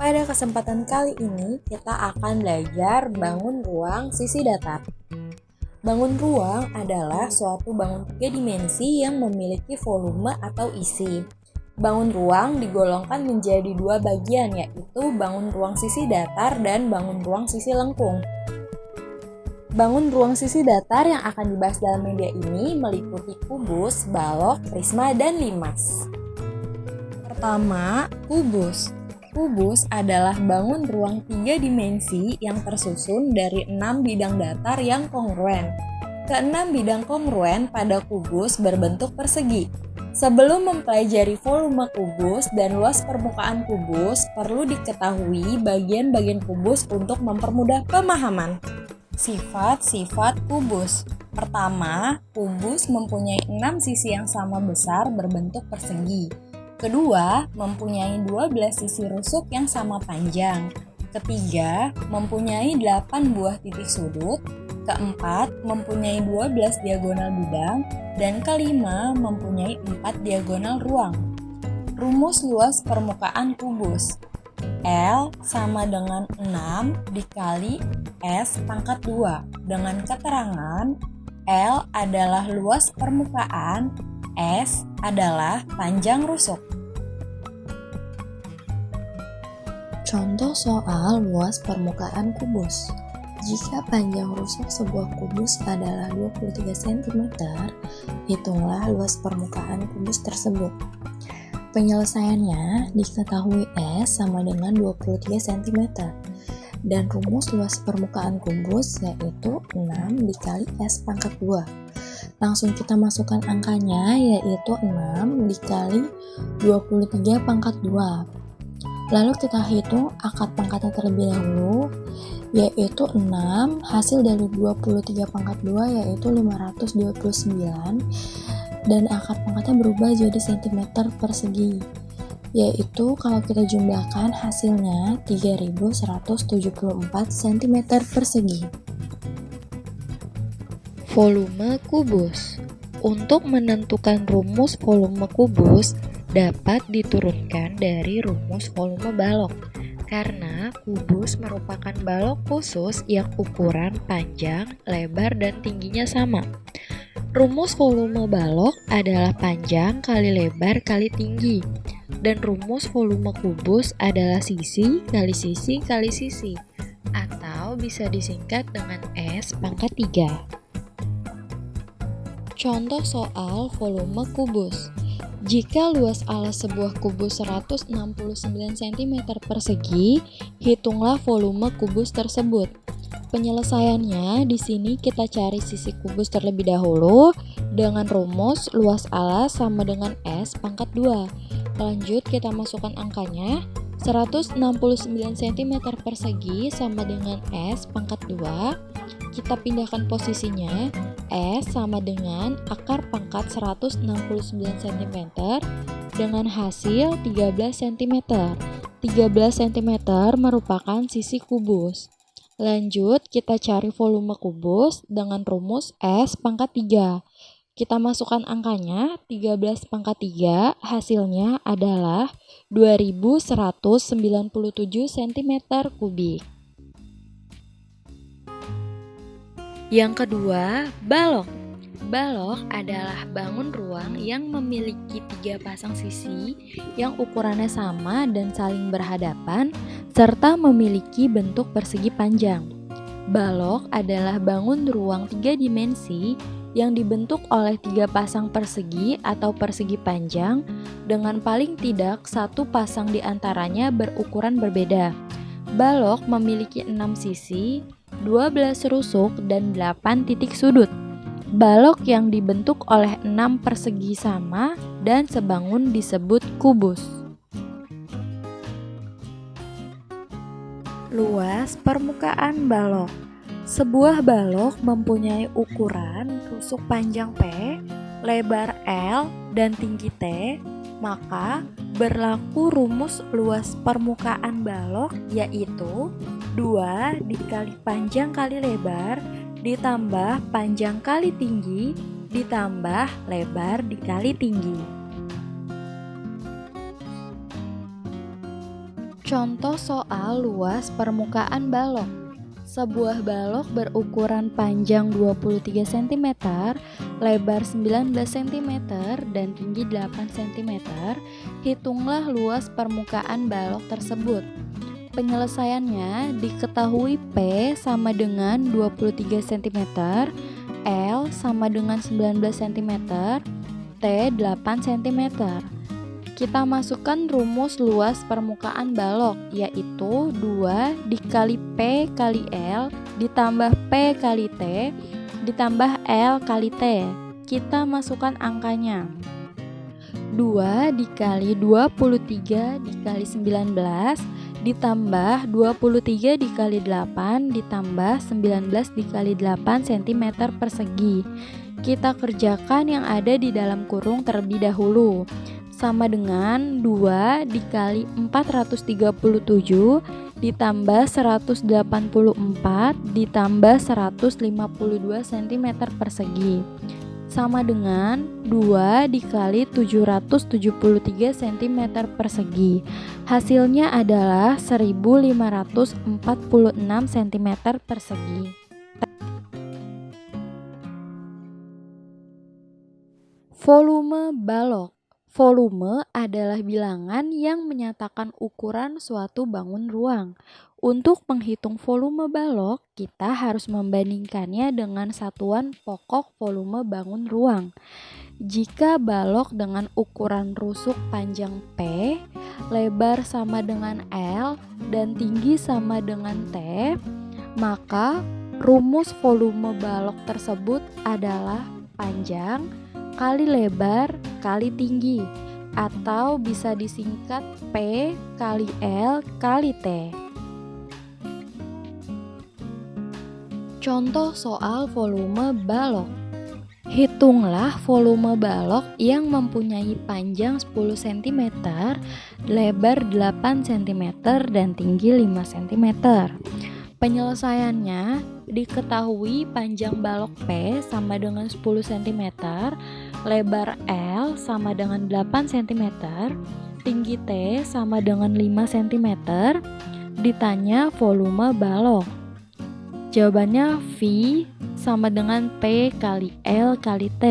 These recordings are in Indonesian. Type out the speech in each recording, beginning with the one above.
Pada kesempatan kali ini, kita akan belajar bangun ruang sisi datar. Bangun ruang adalah suatu bangun tiga dimensi yang memiliki volume atau isi. Bangun ruang digolongkan menjadi dua bagian, yaitu bangun ruang sisi datar dan bangun ruang sisi lengkung. Bangun ruang sisi datar yang akan dibahas dalam media ini meliputi kubus, balok, prisma, dan limas. Pertama, kubus. Kubus adalah bangun ruang tiga dimensi yang tersusun dari 6 bidang datar yang kongruen. Keenam bidang kongruen pada kubus berbentuk persegi. Sebelum mempelajari volume kubus dan luas permukaan kubus, perlu diketahui bagian-bagian kubus untuk mempermudah pemahaman. Sifat-sifat kubus. Pertama, kubus mempunyai 6 sisi yang sama besar berbentuk persegi. Kedua, mempunyai 12 sisi rusuk yang sama panjang. Ketiga, mempunyai 8 buah titik sudut. Keempat, mempunyai 12 diagonal bidang. Dan kelima, mempunyai 4 diagonal ruang. Rumus luas permukaan kubus. L sama dengan 6 dikali S pangkat 2 dengan keterangan L adalah luas permukaan, S adalah panjang rusuk. Contoh soal luas permukaan kubus. Jika panjang rusuk sebuah kubus adalah 23 cm, hitunglah luas permukaan kubus tersebut. Penyelesaiannya diketahui S sama dengan 23 cm dan rumus luas permukaan kubus yaitu 6 dikali S pangkat 2. Langsung kita masukkan angkanya yaitu 6 dikali 23 pangkat 2. Lalu kita hitung akar pangkatnya terlebih dahulu yaitu 6, hasil dari 23 pangkat 2 yaitu 529 dan akar pangkatnya berubah jadi cm persegi, yaitu kalau kita jumlahkan hasilnya 3174 cm persegi. Volume kubus. Untuk menentukan rumus volume kubus dapat diturunkan dari rumus volume balok, karena kubus merupakan balok khusus yang ukuran panjang, lebar, dan tingginya sama. Rumus volume balok adalah panjang kali lebar kali tinggi, dan rumus volume kubus adalah sisi kali sisi kali sisi, atau bisa disingkat dengan S pangkat 3. Contoh soal volume kubus. Jika luas alas sebuah kubus 169 cm persegi, hitunglah volume kubus tersebut. Penyelesaiannya di sini kita cari sisi kubus terlebih dahulu dengan rumus luas alas sama dengan S pangkat 2. Lanjut kita masukkan angkanya. 169 cm persegi sama dengan S pangkat 2. Kita pindahkan posisinya. S sama dengan akar pangkat 169 cm dengan hasil 13 cm. 13 cm merupakan sisi kubus. Lanjut, kita cari volume kubus dengan rumus S pangkat 3. Kita masukkan angkanya, 13 pangkat 3, hasilnya adalah 2197 cm kubik. Yang kedua, balok. Balok adalah bangun ruang yang memiliki 3 pasang sisi yang ukurannya sama dan saling berhadapan serta memiliki bentuk persegi panjang. Balok adalah bangun ruang 3 dimensi yang dibentuk oleh 3 pasang persegi atau persegi panjang dengan paling tidak satu pasang di antaranya berukuran berbeda. Balok memiliki 6 sisi, 12 rusuk, dan 8 titik sudut. Balok yang dibentuk oleh 6 persegi sama dan sebangun disebut kubus. Luas permukaan balok. Sebuah balok mempunyai ukuran rusuk panjang P, lebar L, dan tinggi T, maka berlaku rumus luas permukaan balok yaitu 2 dikali panjang kali lebar ditambah panjang kali tinggi ditambah lebar dikali tinggi. Contoh soal luas permukaan balok. Sebuah balok berukuran panjang 23 cm, lebar 19 cm, dan tinggi 8 cm. Hitunglah luas permukaan balok tersebut. Penyelesaiannya diketahui P sama dengan 23 cm, L sama dengan 19 cm, T 8 cm. Kita masukkan rumus luas permukaan balok, yaitu 2 dikali P kali L ditambah P kali T ditambah L kali T. Kita masukkan angkanya. 2 dikali 23 dikali 19 ditambah 23 dikali 8 ditambah 19 dikali 8 cm persegi. Kita kerjakan yang ada di dalam kurung terlebih dahulu. Sama dengan 2 dikali 437 ditambah 184 ditambah 152 cm persegi. Sama dengan 2 dikali 773 cm persegi. Hasilnya adalah 1546 cm persegi. Volume balok. Volume adalah bilangan yang menyatakan ukuran suatu bangun ruang. Untuk menghitung volume balok, kita harus membandingkannya dengan satuan pokok volume bangun ruang. Jika balok dengan ukuran rusuk panjang P, lebar sama dengan L, dan tinggi sama dengan T, maka rumus volume balok tersebut adalah panjang kali lebar kali tinggi, atau bisa disingkat P kali L kali T. Contoh soal volume balok. Hitunglah volume balok yang mempunyai panjang 10 cm, lebar 8 cm, dan tinggi 5 cm. Penyelesaiannya diketahui panjang balok P sama dengan 10 cm, lebar L sama dengan 8 cm, tinggi T sama dengan 5 cm. Ditanya volume balok. Jawabannya V sama dengan P kali L kali T.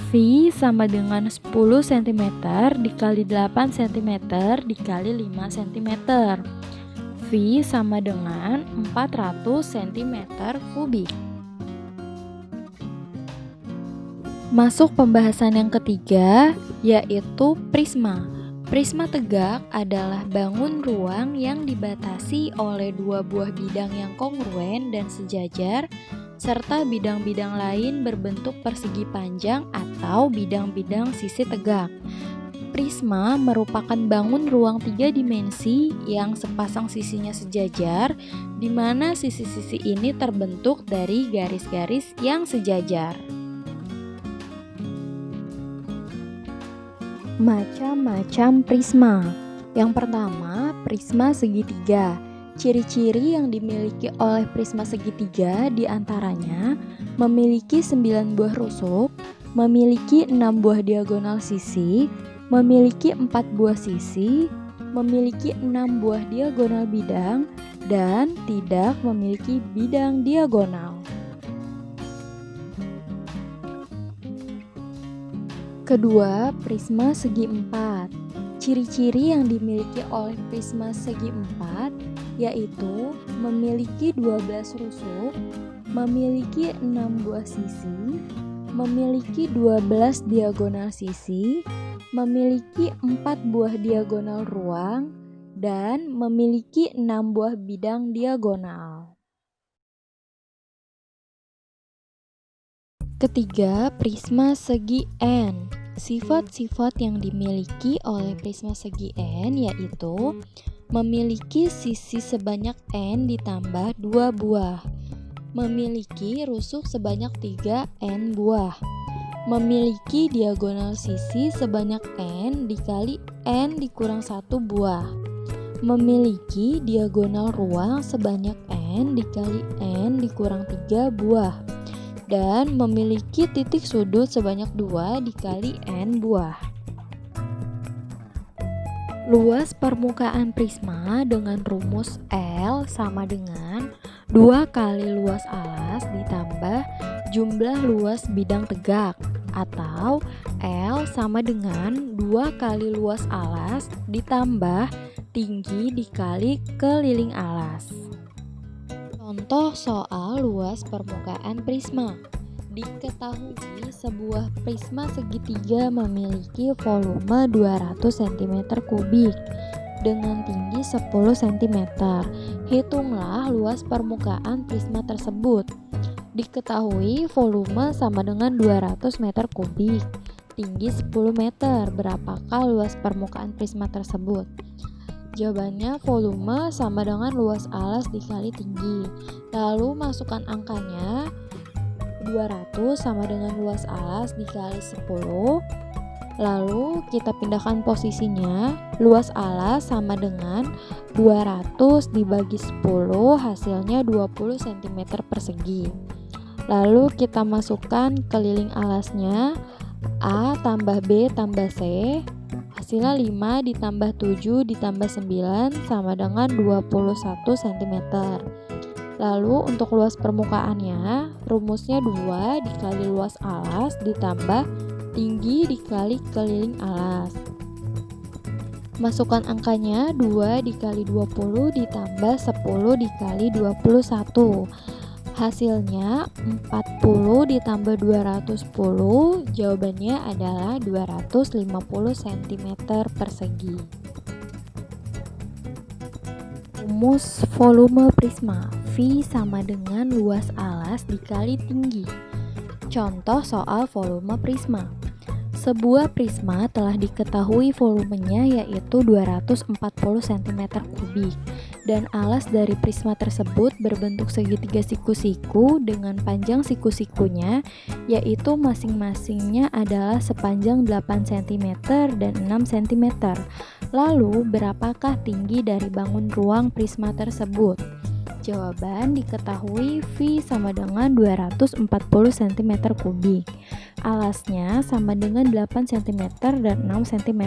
V sama dengan 10 cm dikali 8 cm dikali 5 cm. V sama dengan 400 cm kubik. Masuk pembahasan yang ketiga, yaitu prisma. Prisma tegak adalah bangun ruang yang dibatasi oleh dua buah bidang yang kongruen dan sejajar, serta bidang-bidang lain berbentuk persegi panjang atau bidang-bidang sisi tegak. Prisma merupakan bangun ruang 3 dimensi yang sepasang sisinya sejajar, di mana sisi-sisi ini terbentuk dari garis-garis yang sejajar. Macam-macam prisma. Yang pertama, prisma segitiga. Ciri-ciri yang dimiliki oleh prisma segitiga diantaranya memiliki 9 buah rusuk, memiliki 6 buah diagonal sisi, memiliki 4 buah sisi, memiliki 6 buah diagonal bidang, dan tidak memiliki bidang diagonal. Kedua, prisma segi 4. Ciri-ciri yang dimiliki oleh prisma segi 4 yaitu memiliki 12 rusuk, memiliki 6 buah sisi, memiliki 12 diagonal sisi, memiliki 4 buah diagonal ruang, dan memiliki 6 buah bidang diagonal. Ketiga, prisma segi N. Sifat-sifat yang dimiliki oleh prisma segi N yaitu memiliki sisi sebanyak N ditambah 2 buah, memiliki rusuk sebanyak 3 N buah, memiliki diagonal sisi sebanyak N dikali N dikurang 1 buah, memiliki diagonal ruang sebanyak N dikali N dikurang 3 buah, dan memiliki titik sudut sebanyak 2 dikali N buah. Luas permukaan prisma dengan rumus L sama dengan 2 kali luas alas ditambah jumlah luas bidang tegak, atau L sama dengan 2 kali luas alas ditambah tinggi dikali keliling alas. Contoh soal luas permukaan prisma. Diketahui sebuah prisma segitiga memiliki volume 200 cm3 dengan tinggi 10 cm. Hitunglah luas permukaan prisma tersebut. Diketahui volume sama dengan 200 m3, tinggi 10 meter. Berapakah luas permukaan prisma tersebut? Jawabannya volume sama dengan luas alas dikali tinggi. Lalu masukkan angkanya. 200 sama dengan luas alas dikali 10. Lalu kita pindahkan posisinya. Luas alas sama dengan 200 dibagi 10, hasilnya 20 cm persegi. Lalu kita masukkan keliling alasnya. A tambah B tambah C, hasilnya 5 ditambah 7 ditambah 9 sama dengan 21 cm. Lalu untuk luas permukaannya, rumusnya 2 dikali luas alas ditambah tinggi dikali keliling alas. Masukkan angkanya. 2 dikali 20 ditambah 10 dikali 21. Hasilnya 40 ditambah 210, jawabannya adalah 250 cm persegi. Rumus volume prisma, V sama dengan luas alas dikali tinggi. Contoh soal volume prisma. Sebuah prisma telah diketahui volumenya yaitu 240 cm3 dan alas dari prisma tersebut berbentuk segitiga siku-siku dengan panjang siku-sikunya yaitu masing-masingnya adalah sepanjang 8 cm dan 6 cm. Lalu, berapakah tinggi dari bangun ruang prisma tersebut? Jawaban diketahui V sama dengan 240 cm3. Alasnya sama dengan 8 cm dan 6 cm.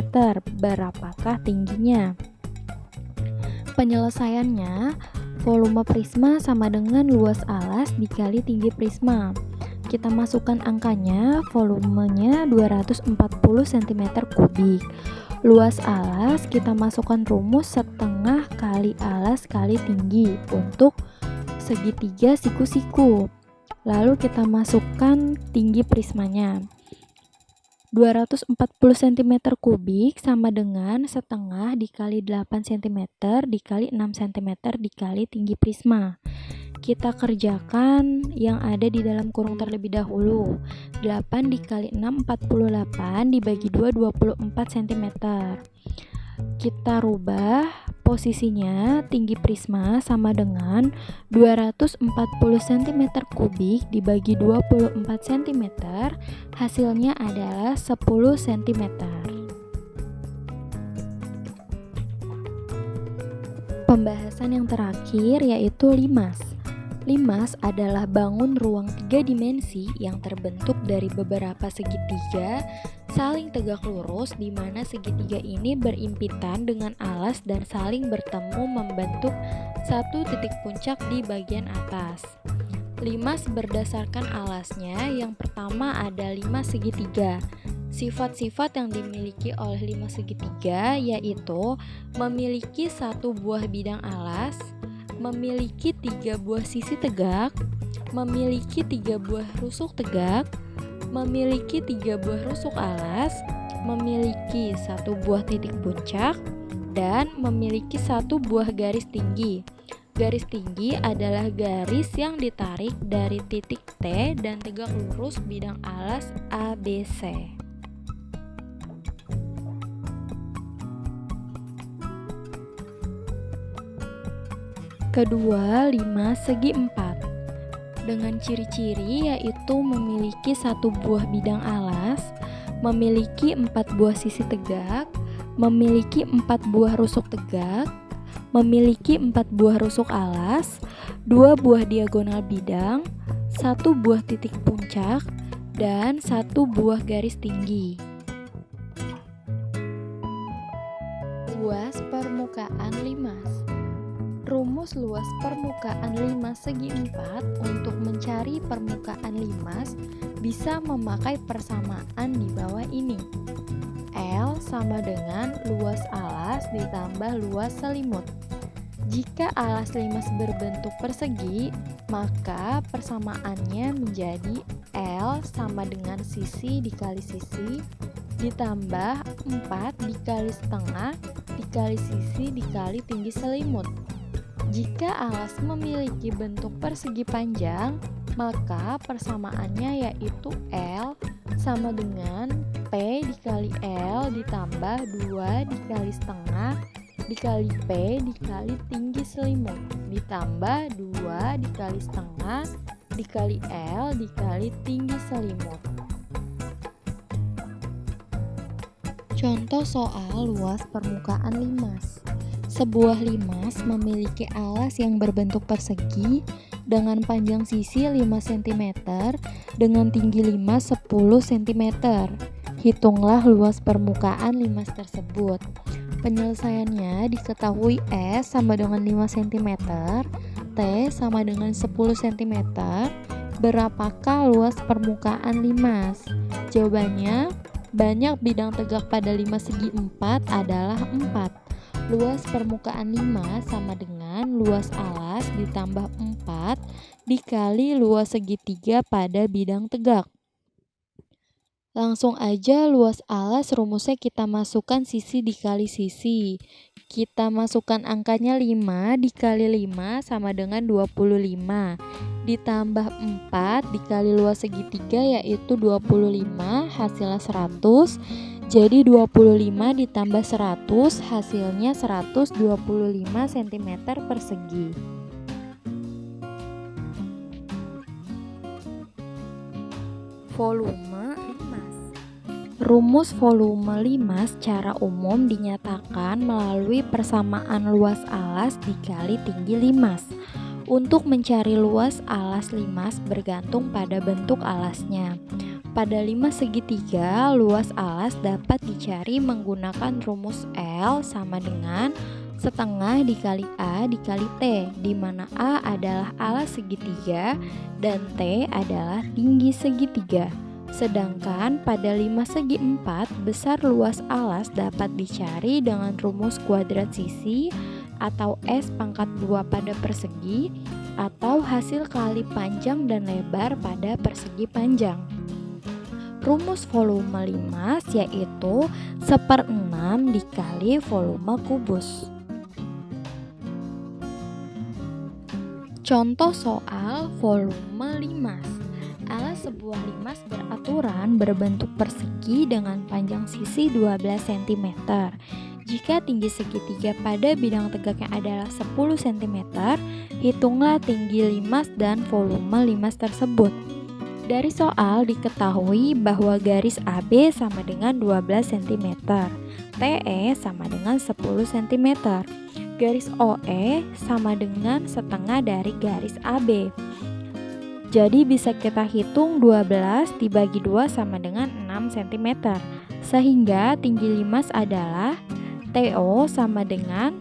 Berapakah tingginya? Penyelesaiannya, volume prisma sama dengan luas alas dikali tinggi prisma. Kita masukkan angkanya. Volumenya 240 cm3. Luas alas kita masukkan rumus setengah kali alas kali tinggi untuk segitiga siku-siku. Lalu kita masukkan tinggi prismanya. 240 cm3 sama dengan setengah dikali 8 cm dikali 6 cm dikali tinggi prisma. Kita kerjakan yang ada di dalam kurung terlebih dahulu. 8 dikali 6 48 dibagi 2 24 cm. Kita rubah posisinya. Tinggi prisma sama dengan 240 cm3 dibagi 24 cm. Hasilnya adalah 10 cm. Pembahasan yang terakhir yaitu limas. Limas adalah bangun ruang 3 dimensi yang terbentuk dari beberapa segitiga saling tegak lurus di mana segitiga ini berimpitan dengan alas dan saling bertemu membentuk satu titik puncak di bagian atas. Limas berdasarkan alasnya. Yang pertama ada limas segitiga. Sifat-sifat yang dimiliki oleh limas segitiga yaitu memiliki satu buah bidang alas, memiliki 3 buah sisi tegak, memiliki 3 buah rusuk tegak, memiliki 3 buah rusuk alas, memiliki 1 buah titik puncak, dan memiliki 1 buah garis tinggi. Garis tinggi adalah garis yang ditarik dari titik T dan tegak lurus bidang alas ABC. Kedua, limas segi 4 dengan ciri-ciri yaitu memiliki 1 buah bidang alas, memiliki 4 buah sisi tegak, memiliki 4 buah rusuk tegak, memiliki 4 buah rusuk alas, 2 buah diagonal bidang, 1 buah titik puncak, dan 1 buah garis tinggi. 2. permukaan limas. Rumus luas permukaan limas segi 4 untuk mencari permukaan limas bisa memakai persamaan di bawah ini. L sama dengan luas alas ditambah luas selimut. Jika alas limas berbentuk persegi, maka persamaannya menjadi L sama dengan sisi dikali sisi ditambah 4 dikali setengah dikali sisi dikali tinggi selimut. Jika alas memiliki bentuk persegi panjang, maka persamaannya yaitu L sama dengan P dikali L ditambah 2 dikali setengah dikali P dikali tinggi selimut ditambah 2 dikali setengah dikali L dikali tinggi selimut. Contoh soal luas permukaan limas. Sebuah limas memiliki alas yang berbentuk persegi dengan panjang sisi 5 cm dengan tinggi limas 10 cm. Hitunglah luas permukaan limas tersebut. Penyelesaiannya diketahui S sama dengan 5 cm, T sama dengan 10 cm. Berapakah luas permukaan limas? Jawabannya, banyak bidang tegak pada limas segi 4 adalah 4. Luas permukaan limas sama dengan luas alas ditambah 4 dikali luas segitiga pada bidang tegak. Langsung aja luas alas rumusnya kita masukkan sisi dikali sisi. Kita masukkan angkanya 5 dikali 5 sama dengan 25. Ditambah 4 dikali luas segitiga yaitu 25 hasilnya 100. Jadi 25 ditambah 100 hasilnya 125 cm persegi. Volume limas. Rumus volume limas secara umum dinyatakan melalui persamaan luas alas dikali tinggi limas. Untuk mencari luas alas limas bergantung pada bentuk alasnya. Pada limas segitiga, luas alas dapat dicari menggunakan rumus L sama dengan setengah dikali A dikali T, di mana A adalah alas segitiga dan T adalah tinggi segitiga. Sedangkan pada limas segi 4, besar luas alas dapat dicari dengan rumus kuadrat sisi atau S pangkat 2 pada persegi atau hasil kali panjang dan lebar pada persegi panjang. Rumus volume limas yaitu 1/6 dikali volume kubus. Contoh soal volume limas. Alas sebuah limas beraturan berbentuk persegi dengan panjang sisi 12 cm. Jika tinggi segitiga pada bidang tegaknya adalah 10 cm, hitunglah tinggi limas dan volume limas tersebut. Dari soal diketahui bahwa garis AB sama dengan 12 cm, TE sama dengan 10 cm, garis OE sama dengan setengah dari garis AB. Jadi bisa kita hitung 12 dibagi 2 sama dengan 6 cm, sehingga tinggi limas adalah TO sama dengan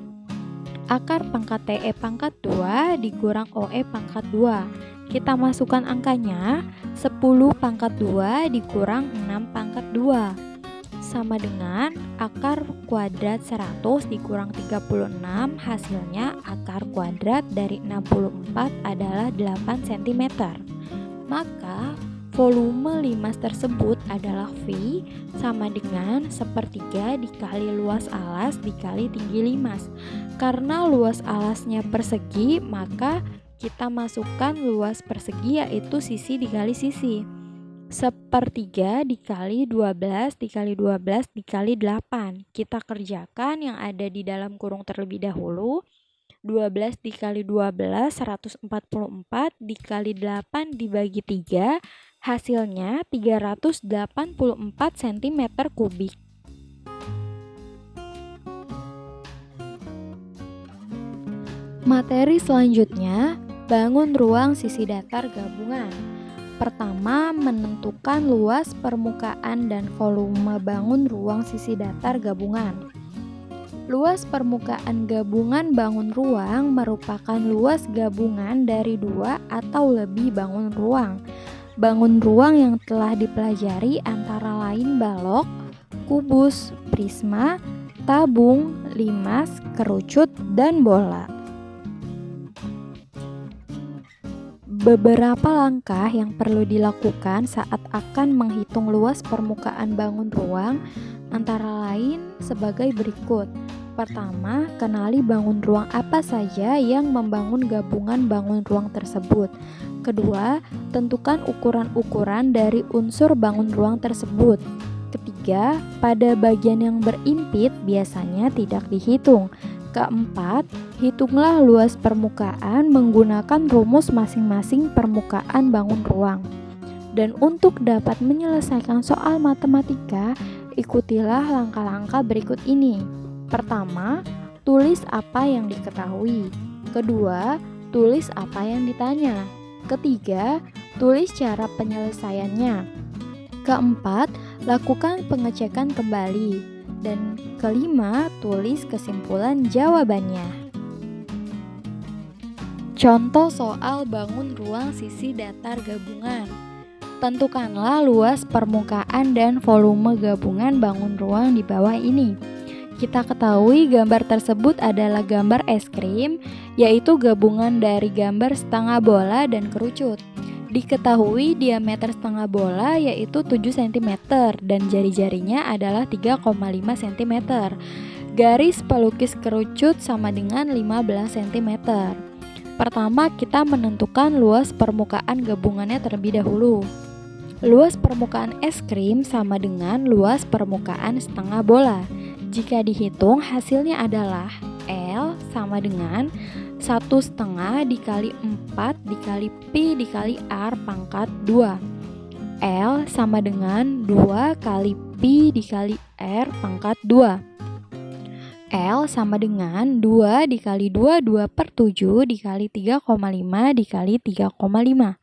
akar pangkat TE pangkat 2 dikurang OE pangkat 2. Kita masukkan angkanya 10 pangkat 2 dikurang 6 pangkat 2 sama dengan akar kuadrat 100 dikurang 36, hasilnya akar kuadrat dari 64 adalah 8 cm. Maka volume limas tersebut adalah V sama dengan 1/3 dikali luas alas dikali tinggi limas. Karena luas alasnya persegi, maka kita masukkan luas persegi yaitu sisi dikali sisi. 1/3 dikali 12 dikali 12 dikali 8. Kita kerjakan yang ada di dalam kurung terlebih dahulu. 12 dikali 12 144 dikali 8 dibagi 3, hasilnya 384 cm kubik. Materi selanjutnya, bangun ruang sisi datar gabungan. Pertama, menentukan luas permukaan dan volume bangun ruang sisi datar gabungan. Luas permukaan gabungan bangun ruang merupakan luas gabungan dari 2 atau lebih bangun ruang. Bangun ruang yang telah dipelajari antara lain balok, kubus, prisma, tabung, limas, kerucut, dan bola. Beberapa langkah yang perlu dilakukan saat akan menghitung luas permukaan bangun ruang antara lain sebagai berikut. Pertama, kenali bangun ruang apa saja yang membangun gabungan bangun ruang tersebut. Kedua, tentukan ukuran-ukuran dari unsur bangun ruang tersebut. Ketiga, pada bagian yang berimpit biasanya tidak dihitung. Keempat, hitunglah luas permukaan menggunakan rumus masing-masing permukaan bangun ruang. Dan untuk dapat menyelesaikan soal matematika, ikutilah langkah-langkah berikut ini. Pertama, tulis apa yang diketahui. Kedua, tulis apa yang ditanya. Ketiga, tulis cara penyelesaiannya. Keempat, lakukan pengecekan kembali. Dan kelima, tulis kesimpulan jawabannya. Contoh soal bangun ruang sisi datar gabungan. Tentukanlah luas permukaan dan volume gabungan bangun ruang di bawah ini. Kita ketahui gambar tersebut adalah gambar es krim, yaitu gabungan dari gambar setengah bola dan kerucut. Diketahui diameter setengah bola yaitu 7 cm dan jari-jarinya adalah 3,5 cm. Garis pelukis kerucut sama dengan 15 cm. Pertama, kita menentukan luas permukaan gabungannya terlebih dahulu. Luas permukaan es krim sama dengan luas permukaan setengah bola. Jika dihitung, hasilnya adalah L sama dengan 1,5 dikali 4 dikali Pi dikali R pangkat 2. L sama dengan 2 kali Pi dikali R pangkat 2. L sama dengan 2 dikali 2, 2/7 dikali 3,5 dikali 3,5.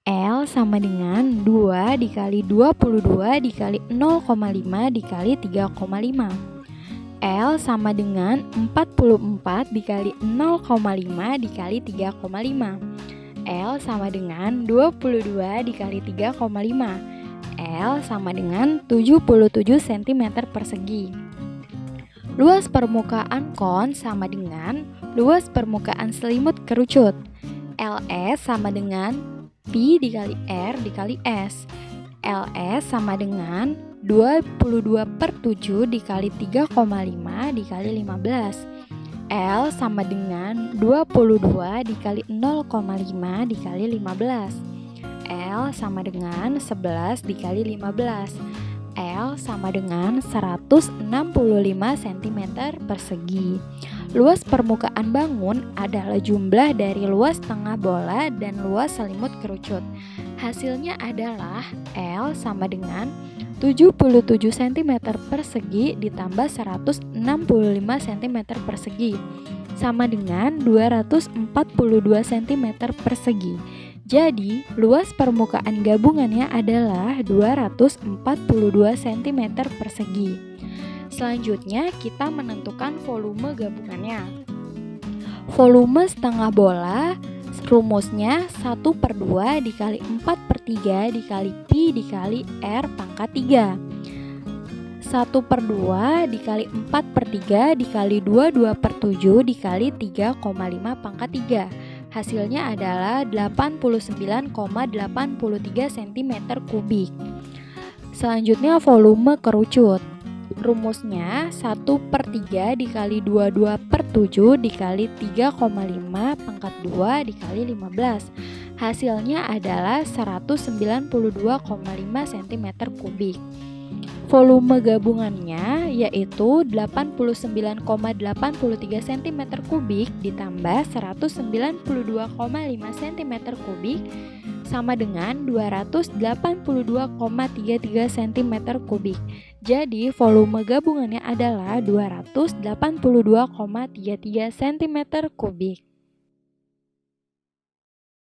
L sama dengan 2 dikali 22 dikali 0,5 dikali 3,5. L sama dengan 44 dikali 0,5 dikali 3,5. L sama dengan 22 dikali 3,5. L sama dengan 77 cm persegi. Luas permukaan kon sama dengan luas permukaan selimut kerucut. LS sama dengan Pi dikali R dikali S. LS sama dengan 22/7 dikali 3,5 dikali 15. L sama dengan 22 dikali 0,5 dikali 15. L sama dengan 11 dikali 15. L sama dengan 165 cm persegi. Luas permukaan bangun adalah jumlah dari luas tengah bola dan luas selimut kerucut. Hasilnya adalah L sama dengan 77 cm persegi ditambah 165 cm persegi sama dengan 242 cm persegi. Jadi, luas permukaan gabungannya adalah 242 cm persegi. Selanjutnya, kita menentukan volume gabungannya. Volume setengah bola, rumusnya 1/2 dikali 4/3 dikali Pi dikali R pangkat 3. 1/2 dikali 4/3 dikali 2, 2/7 dikali 3,5 pangkat 3. Hasilnya adalah 89,83 cm kubik. Selanjutnya volume kerucut. Rumusnya 1/3 dikali 2, 2/7 dikali 3,5 pangkat 2 dikali 15. Hasilnya adalah 192,5 cm kubik. Volume gabungannya yaitu 89,83 cm kubik ditambah 192,5 cm kubik sama dengan 282,33 cm kubik. Jadi volume gabungannya adalah 282,33 cm kubik.